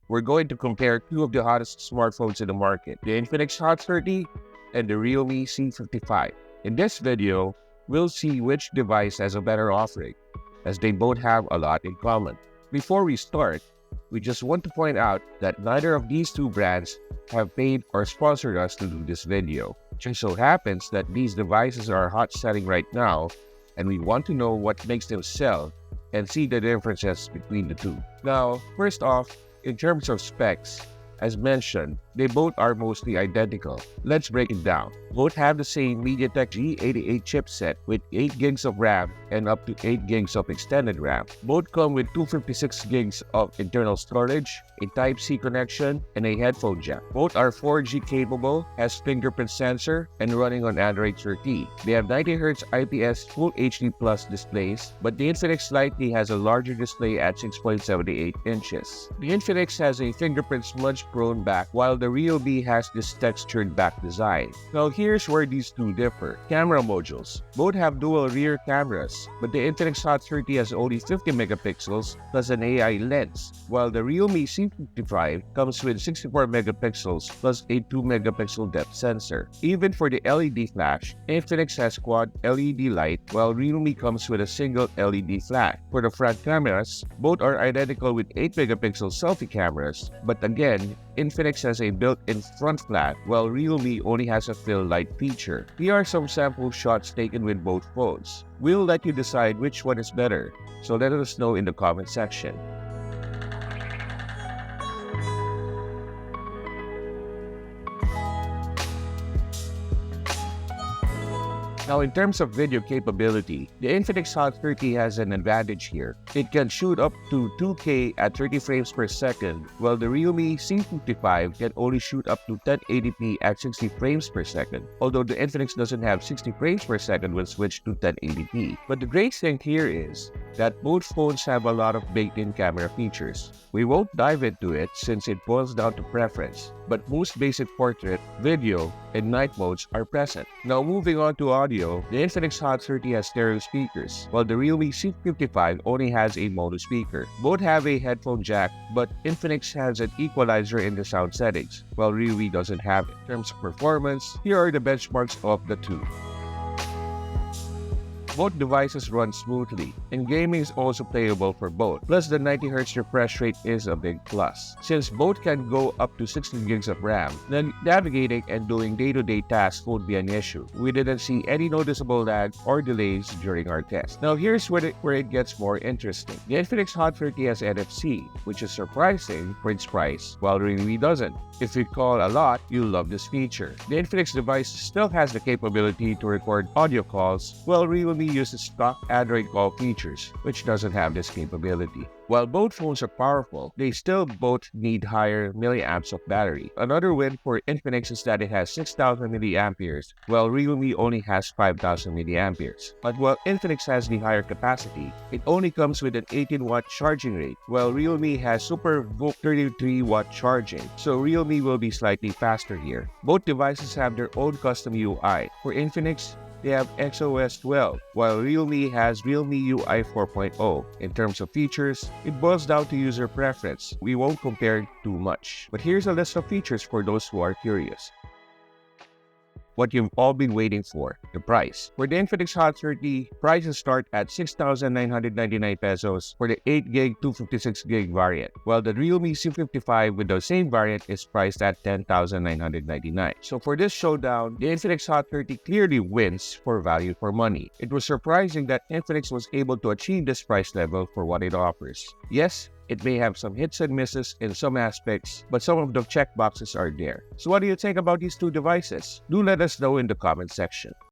we're going to compare two of the hottest smartphones in the market, the Infinix Hot 30 and the realme C55. In this video, we'll see which device has a better offering, as they both have a lot in common. Before we start, we just want to point out that neither of these two brands have paid or sponsored us to do this video. It just so happens that these devices are hot selling right now, and we want to know what makes them sell and see the differences between the two. Now, first off, in terms of specs, as mentioned, they both are mostly identical. Let's break it down. Both have the same MediaTek G88 chipset with 8 gigs of RAM and up to 8 gigs of extended RAM. Both come with 256 gigs of internal storage, a Type-C connection, and a headphone jack. Both are 4G capable, has fingerprint sensor, and running on Android 13. They have 90Hz IPS Full HD Plus displays, but the Infinix slightly has a larger display at 6.78 inches. The Infinix has a fingerprint smudge-prone back, while the realme has this textured back design. Now here's where these two differ. Camera modules. Both have dual rear cameras, but the Infinix Hot 30 has only 50 megapixels plus an AI lens, while the realme C55 comes with 64 megapixels plus a 2 megapixel depth sensor. Even for the LED flash, Infinix has quad LED light, while realme comes with a single LED flash. For the front cameras, both are identical with 8 megapixel selfie cameras, but again, Infinix has a built-in front flash, while realme only has a fill light feature. Here are some sample shots taken with both phones. We'll let you decide which one is better, so let us know in the comment section. Now, in terms of video capability, the Infinix Hot 30 has an advantage here. It can shoot up to 2K at 30 frames per second, while the realme C55 can only shoot up to 1080p at 60 frames per second, although the Infinix doesn't have 60 frames per second when switched to 1080p. But the great thing here is that both phones have a lot of baked-in camera features. We won't dive into it since it boils down to preference, but most basic portrait, video, and night modes are present. Now moving on to audio, the Infinix Hot 30 has stereo speakers, while the realme C55 only has a mono speaker. Both have a headphone jack, but Infinix has an equalizer in the sound settings, while realme doesn't have it. In terms of performance, here are the benchmarks of the two. Both devices run smoothly, and gaming is also playable for both. Plus, the 90Hz refresh rate is a big plus. Since both can go up to 16 gigs of RAM, then navigating and doing day-to-day tasks won't be an issue. We didn't see any noticeable lag or delays during our test. Now, here's where it gets more interesting. The Infinix Hot 30 has NFC, which is surprising for its price, while realme doesn't. If you call a lot, you'll love this feature. The Infinix device still has the capability to record audio calls, while realme uses stock Android call features, which doesn't have this capability. While both phones are powerful, they still both need higher milliamps of battery. Another win for Infinix is that it has 6,000 milliamperes, while realme only has 5,000 milliamperes. But while Infinix has the higher capacity, it only comes with an 18-watt charging rate, while realme has Super VOOC 33-watt charging, so realme will be slightly faster here. Both devices have their own custom UI. For Infinix, they have XOS 12, while realme has realme UI 4.0. In terms of features, it boils down to user preference. We won't compare too much. But here's a list of features for those who are curious. What you've all been waiting for, the price. For the Infinix Hot 30, prices start at 6,999 pesos for the 8GB 256GB variant, while the realme C55 with the same variant is priced at 10,999. So for this showdown, the Infinix Hot 30 clearly wins for value for money. It was surprising that Infinix was able to achieve this price level for what it offers. Yes, it may have some hits and misses in some aspects, but some of the checkboxes are there. So what do you think about these two devices? Do let us know in the comment section.